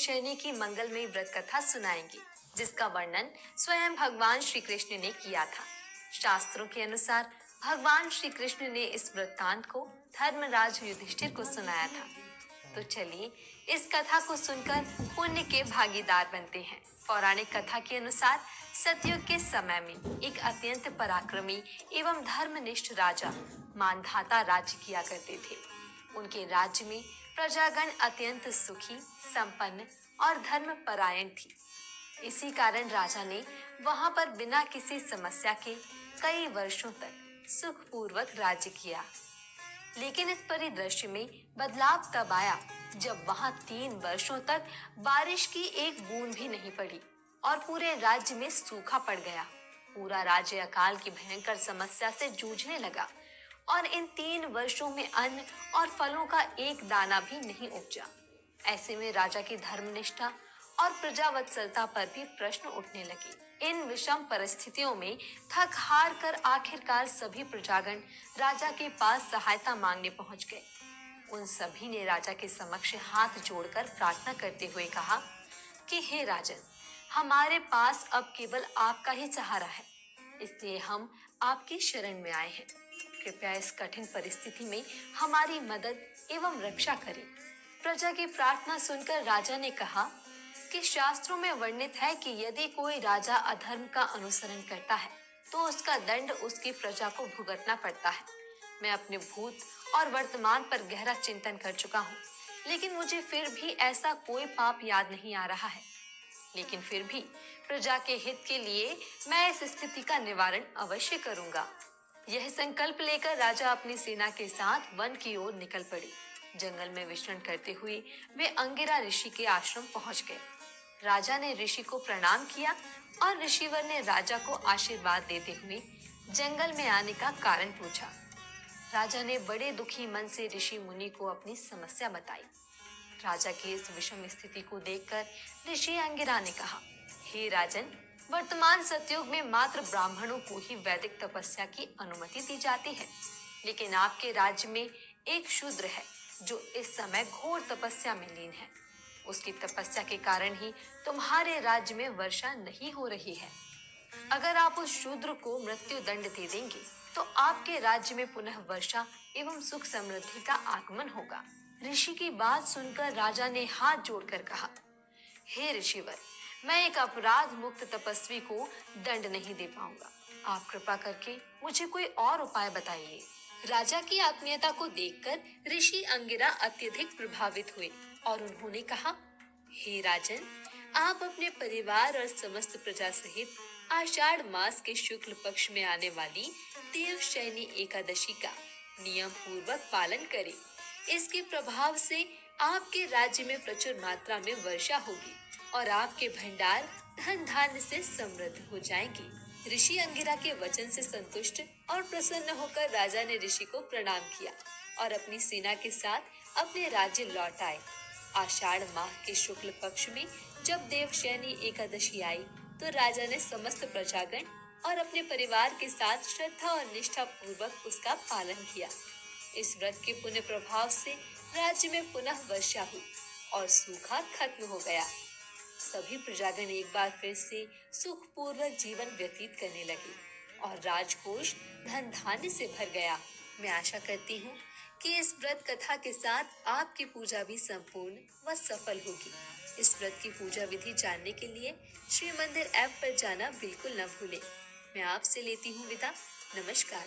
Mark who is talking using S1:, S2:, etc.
S1: देवशयनी की मंगलमयी व्रत कथा सुनाएंगे, जिसका वर्णन स्वयं भगवान श्री कृष्ण ने किया था। शास्त्रों के अनुसार भगवान श्री कृष्ण ने इस वृत्तांत को धर्मराज युधिष्ठिर को सुनाया था। तो चलिए इस कथा को सुनकर पुण्य के भागीदार बनते हैं। पौराणिक कथा के अनुसार सतयुग के समय में एक अत्यंत पराक्रमी एवं धर्मनिष्ठ राजा मानधाता राज्य किया करते थे। उनके राज्य में प्रजागण अत्यंत सुखी, संपन्न और धर्मपरायण थी। इसी कारण राजा ने वहां पर बिना किसी समस्या के कई वर्षों तक सुखपूर्वक राज्य किया। लेकिन इस परिदृश्य में बदलाव तब आया जब वहां 3 वर्षों तक बारिश की एक बूंद भी नहीं पड़ी और पूरे राज्य में सूखा पड़ गया। पूरा राज्य अकाल की भयंकर समस्या से जूझने लगा और इन 3 वर्षों में अन्न और फलों का एक दाना भी नहीं उपजा। ऐसे में राजा की धर्मनिष्ठा और प्रजावत्सलता पर भी प्रश्न उठने लगे। इन विषम परिस्थितियों में थक हार कर आखिरकार सभी प्रजागण राजा के पास सहायता मांगने पहुंच गए। उन सभी ने राजा के समक्ष हाथ जोड़कर प्रार्थना करते हुए कहा कि हे राजन, हमारे पास अब केवल आपका ही सहारा है, इसलिए हम आपकी शरण में आए हैं। कृपया इस कठिन परिस्थिति में हमारी मदद एवं रक्षा करें। प्रजा की प्रार्थना सुनकर राजा ने कहा कि शास्त्रों में वर्णित है कि यदि कोई राजा अधर्म का अनुसरण करता है तो उसका दंड उसकी प्रजा को भुगतना पड़ता है। मैं अपने भूत और वर्तमान पर गहरा चिंतन कर चुका हूँ, लेकिन मुझे फिर भी ऐसा कोई पाप याद नहीं आ रहा है। लेकिन फिर भी प्रजा के हित के लिए मैं इस स्थिति का निवारण अवश्य करूंगा। यह संकल्प लेकर राजा अपनी सेना के साथ वन की ओर निकल पड़े। जंगल में विचरण करते हुए वे अंगिरा ऋषि के आश्रम पहुंच गए। राजा ने ऋषि को प्रणाम किया और ऋषिवर ने राजा को आशीर्वाद देते हुए जंगल में आने का कारण पूछा। राजा ने बड़े दुखी मन से ऋषि मुनि को अपनी समस्या बताई। राजा की इस विषम स्थिति को देखकर ऋषि अंगिरा ने कहा, हे राजन, वर्तमान सतयुग में मात्र ब्राह्मणों को ही वैदिक तपस्या की अनुमति दी जाती है, लेकिन आपके राज्य में एक शूद्र है जो इस समय घोर तपस्या में लीन है। उसकी तपस्या के कारण ही तुम्हारे राज्य में वर्षा नहीं हो रही है। अगर आप उस शूद्र को मृत्यु दंड दे देंगे तो आपके राज्य में पुनः वर्षा एवं सुख समृद्धि का आगमन होगा। ऋषि की बात सुनकर राजा ने हाथ जोड़कर कहा, हे ऋषिवर, मैं एक अपराध मुक्त तपस्वी को दंड नहीं दे पाऊंगा। आप कृपा करके मुझे कोई और उपाय बताइए। राजा की आत्मीयता को देखकर ऋषि अंगिरा अत्यधिक प्रभावित हुए और उन्होंने कहा, हे राजन, आप अपने परिवार और समस्त प्रजा सहित आषाढ़ मास के शुक्ल पक्ष में आने वाली देवशयनी एकादशी का नियम पूर्वक पालन करें। इसके प्रभाव से आपके राज्य में प्रचुर मात्रा में वर्षा होगी और आपके भंडार धन धान्य से समृद्ध हो जाएंगे। ऋषि अंगिरा के वचन से संतुष्ट और प्रसन्न होकर राजा ने ऋषि को प्रणाम किया और अपनी सेना के साथ अपने राज्य लौट आए। आषाढ़ माह के शुक्ल पक्ष में जब देवशयनी एकादशी आई तो राजा ने समस्त प्रजागण और अपने परिवार के साथ श्रद्धा और निष्ठा पूर्वक उसका पालन किया। इस व्रत के पुण्य प्रभाव से राज्य में पुनः वर्षा हुई और सूखा खत्म हो गया। सभी प्रजागण एक बार फिर से सुखपूर्वक जीवन व्यतीत करने लगे और राजकोष धन धान्य से भर गया। मैं आशा करती हूँ कि इस व्रत कथा के साथ आपकी पूजा भी संपूर्ण व सफल होगी। इस व्रत की पूजा विधि जानने के लिए श्री मंदिर ऐप पर जाना बिल्कुल न भूलें। मैं आपसे लेती हूँ विदा। नमस्कार।